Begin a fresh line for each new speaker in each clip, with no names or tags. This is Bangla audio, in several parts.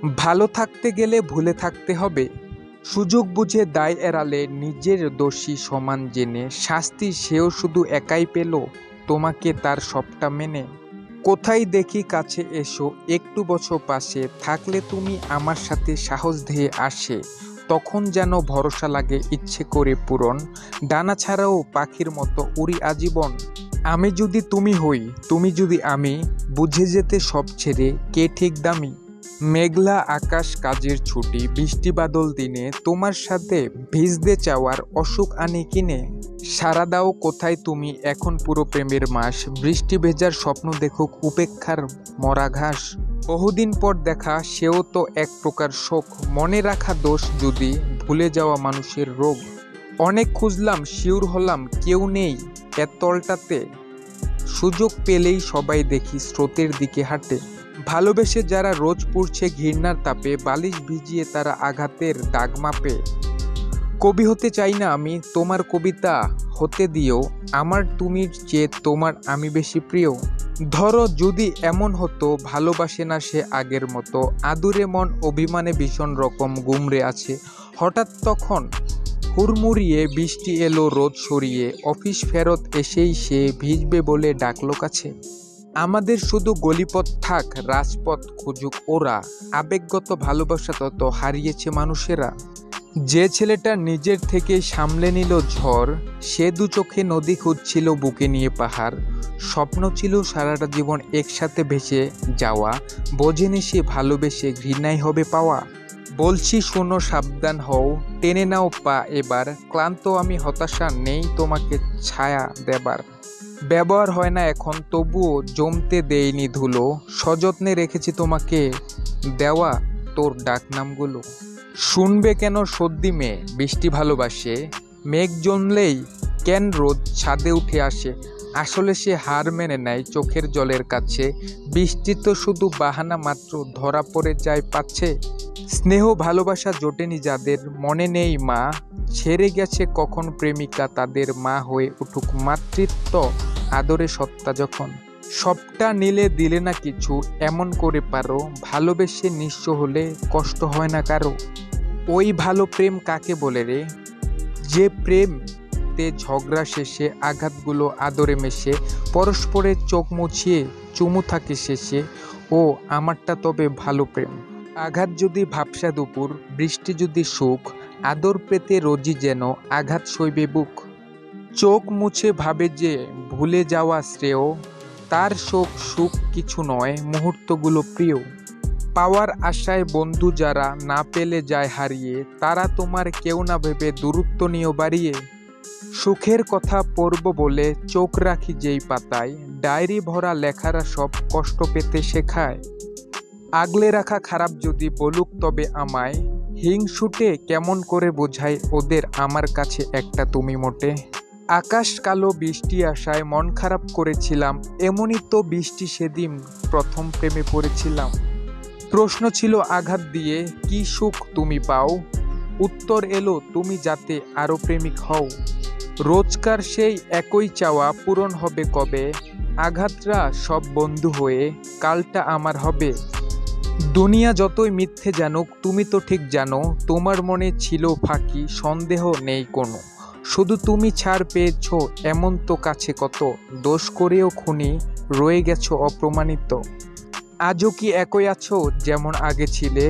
ভালো থাকতে গেলে ভুলে থাকতে হবে। সুযোগ বুঝে দায় এড়ালে নিজের দোষী সমান জেনে শাস্তি সেও শুধু একাই পেল তোমাকে তার সবটা মেনে। কোথায় দেখি কাছে এসো একটু বছর পাশে থাকলে তুমি আমার সাথে সাহস ধেয়ে আসে। তখন যেন ভরসা লাগে ইচ্ছে করে পূরণ, ডানা ছাড়াও পাখির মতো উড়ি আজীবন। আমি যদি তুমি হই, তুমি যদি আমি, বুঝে যেতে সব ছেড়ে কে ঠিক দামি। মেঘলা আকাশ কাজের ছুটি বৃষ্টি বাদল দিনে তোমার সাথে ভিজতে চাওয়ার অসুখ আনি কিনে। সারা দাও কোথায় তুমি এখন পুরো প্রেমের মাস, বৃষ্টি ভেজার স্বপ্ন দেখুক উপেক্ষার মরা ঘাস। বহুদিন পর দেখা সেও তো এক প্রকার শোক, মনে রাখা দোষ যদি ভুলে যাওয়া মানুষের রোগ। অনেক খুঁজলাম শিওর হলাম কেউ নেই এ তলটাতে, সুযোগ পেলেই সবাই দেখি স্রোতের দিকে হাঁটে। ভালোবেসে যারা রোজ পুড়ছে ঘৃণার তাপে, বালিশ ভিজিয়ে তারা আঘাতের দাগ মাপে। কবি হতে চাই না আমি, তোমার কবিতা হতে দিও আমার, তুমি যে তোমার আমি বেশি প্রিয়। ধরো যদি এমন হতো ভালোবাসে না সে আগের মতো, আদুরে মন অভিমানে ভীষণ রকম গুমরে আছে। হঠাৎ তখন হুড়মুড়িয়ে বৃষ্টি এলো রোদ সরিয়ে, অফিস ফেরত এসেই সে ভিজবে বলে ডাকলো কাছে। আমাদের শুধু গলিপথ থাক, রাজপথ খুঁজুক ওরা, আবেগগত ভালোবাসা তত হারিয়েছে মানুষেরা। যে ছেলেটা নিজের থেকে সামলে নিল ঝড়, সে দু চোখে নদী খুঁজছিল বুকে নিয়ে পাহাড়। স্বপ্ন ছিল সারাটা জীবন একসাথে ভেসে যাওয়া, বোঝেনি সে ভালোবেসে ঘৃণাই হবে পাওয়া। বলছি শোনো সাবধান হও, টেনে নাও পা এবার, ক্লান্ত আমি হতাশা নেই তোমাকে ছায়া দেবার। ব্যবহার হয় না এখন তবুও জমতে দেয়নি ধুলো, সযত্নে রেখেছি তোমাকে দেওয়া তোর ডাকনামগুলো। শুনবে কেন সর্দি মেয়ে বৃষ্টি ভালোবাসে, মেঘ জমলেই কেন রোদ ছাদে উঠে আসে। আসলে সে হার মেনে নেয় চোখের জলের কাছে, বৃষ্টি তো শুধু বাহানা মাত্র ধরা পড়ে যায় পাচ্ছে। স্নেহ ভালোবাসা জোটেনি যাদের মনে নেই মা, ছেড়ে গেছে কখন প্রেমিকা তাদের মা হয়ে উঠুক মাতৃত্ব আদরে সত্তা যখন। সবটা নিলে দিলে না কিছু এমন করে পারো, ভালোবেসে নিঃস্ব হলে কষ্ট হয় না কারো। ওই ভালো প্রেম কাকে বলে রে, যে প্রেম তে ঝগড়া শেষে আঘাতগুলো আদরে মেশে, পরস্পরের চোখ মুছিয়ে চুমু থাকে শেষে। ও আমারটা তবে ভালো প্রেম। আঘাত যদি ভাবসা দুপুর, বৃষ্টি যদি সুখ, আদর পেতে রোজই যেন আঘাত সইবে বুক। চোখ মুছে ভাবে যে ভুলে যাওয়া শ্রেয়, তার শোক সুখ কিছু নয় মুহূর্তগুলো প্রিয়। পাওয়ার আশায় বন্ধু যারা না পেলে যায় হারিয়ে, তারা তোমার কেউ না ভেবে দূরত্ব নিয়ে বাড়িয়ে। সুখের কথা পড়ব বলে চোখ রাখি যেই পাতায়, ডায়েরি ভরা লেখারা সব কষ্ট পেতে শেখায়। আগলে রাখা খারাপ যদি বলুক তবে আমায়, হিংসুটে কেমন করে বোঝাই ওদের আমার কাছে একটা তুমি মোটে। আকাশ কালো বৃষ্টি আসায় মন খারাপ করেছিলাম, এমনই তো বৃষ্টি সেদিন প্রথম প্রেমে পড়েছিলাম। প্রশ্ন ছিল আঘাত দিয়ে কি সুখ তুমি পাও, উত্তর এলো তুমি যাতে আরো প্রেমিক হও। রোজকার সেই একই চাওয়া পূরণ হবে কবে, আঘাতরা সব বন্ধু হয়ে কালটা আমার হবে। দুনিয়া যতই মিথ্যে জানুক তুমি তো ঠিক জানো, তোমার মনে ছিল ফাঁকি সন্দেহ নেই কোনো। শুধু তুমি ছাড় পেয়েছ এমন তো কাছে কত, দোষ করেও খুনি রয়ে গেছো অপ্রমাণিত। আজও কি একই আছো যেমন আগে ছিলে,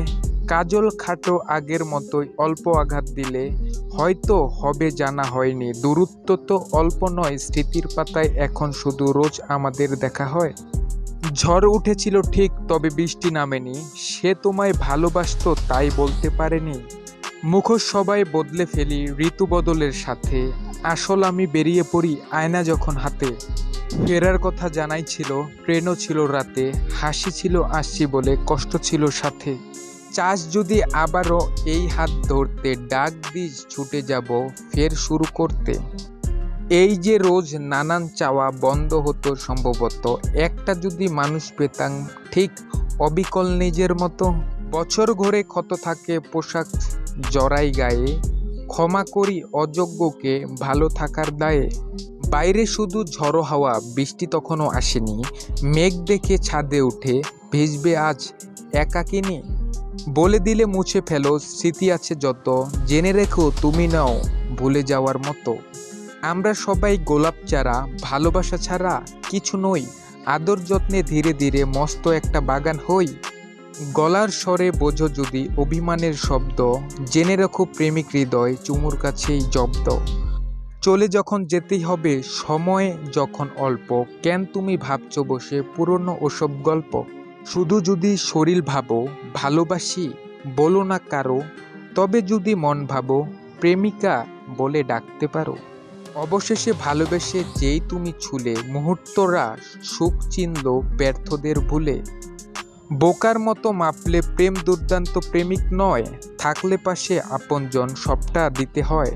কাজল খাটো আগের মতোই অল্প আঘাত দিলে। হয়তো হবে জানা হয়নি, দূরত্ব তো অল্প নয়, স্মৃতির পাতায় এখন শুধু রোজ আমাদের দেখা হয়। ঝড় উঠেছিল ঠিক তবে বৃষ্টি নামেনি, সে তোমায় ভালোবাসতো তাই বলতে পারেনি। মুখোশ সবাই বদলে ফেলি ঋতু বদলের সাথে, আসল আমি বেরিয়ে পড়ি আয়না যখন হাতে। ফেরার কথা জানাই ছিল, ট্রেনও ছিল রাতে, হাসি ছিল আসছি বলে কষ্ট ছিল সাথে। চাস যদি আবারও এই হাত ধরতে, ডাক দিস ছুটে যাব ফের শুরু করতে। এই যে রোজ নানান চাওয়া বন্ধ হতো সম্ভবত, একটা যদি মানুষ পেতাম ঠিক অবিকল নিজের মতো। বছর ঘরে ক্ষত থাকে পোশাক জড়াই গায়ে, ক্ষমা করি অযোগ্যকে ভালো থাকার দায়ে। বাইরে শুধু ঝড়ো হাওয়া বৃষ্টি তখনও আসেনি, মেঘ দেখে ছাদে উঠে ভিজবে আজ একাকিনী। বলে দিলে মুছে ফেলো স্মৃতি আছে যত, জেনে রেখো তুমি নাও ভুলে যাওয়ার মতো। আমরা সবাই গোলাপ চারা, ভালোবাসা ছাড়া কিছু নই, আদর যত্নে ধীরে ধীরে মস্ত একটা বাগান হই। গলার স্বরে বোঝো যদি অভিমানের শব্দ, জেনে রাখো প্রেমিক হৃদয় চুমুর কাছেই জব্দ। চলে যখন যেতেই হবে, সময় যখন অল্প, কেন তুমি ভাবছো বসে পুরনো ওসব গল্প। শুধু যদি শরীর ভাবো ভালোবাসি বলো না কারো, তবে যদি মন ভাবো প্রেমিকা বলে ডাকতে পারো। অবশেষে ভালোবেসে যেই তুমি ছুলে, মুহূর্তরা সুখ চিনল ব্যর্থদের ভুলে। বোকার মতো মাপলে প্রেম দুর্দান্ত প্রেমিক নয়, থাকলে পাশে আপনজন সবটা দিতে হয়।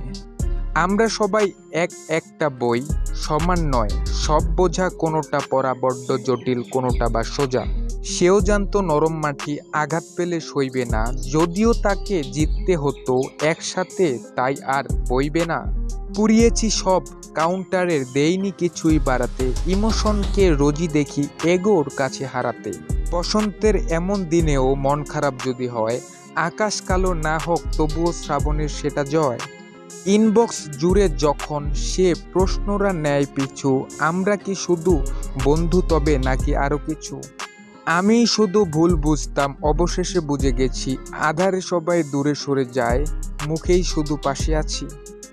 আমরা সবাই একটা বই, সমান নয় সব বোঝা, কোনোটা পড়া বড্ড জটিল, কোনোটা বা সোজা। সেও জানতো নরম মাটি আঘাত পেলে সইবে না, যদিও তাকে জিততে হতো একসাথে তাই আর বইবে না। পুড়িয়েছি সব কাউন্টারের, দেইনি কিছুই বাড়াতে, ইমোশনকে রোজই দেখি এগোর কাছে হারাতে। বসন্তের এমন দিনেও মন খারাপ যদি হয়, আকাশ কালো না হোক তবুও শ্রাবণের সেটা জয়। ইনবক্স জুড়ে যখন সে প্রশ্নরা নেয় পিছু, আমরা কি শুধু বন্ধু তবে নাকি আরো কিছু। আমি শুধু ভুল বুঝতাম, অবশেষে বুঝে গেছি, আধারে সবাই দূরে সরে যায়, মুখেই শুধু পাশে আছি।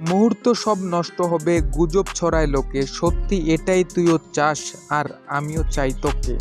মুহূর্ত সব নষ্ট হবে, গুজব ছড়ায় লোকে, সত্যি এটাই তুইও চাস আর আমিও চাই তোকে।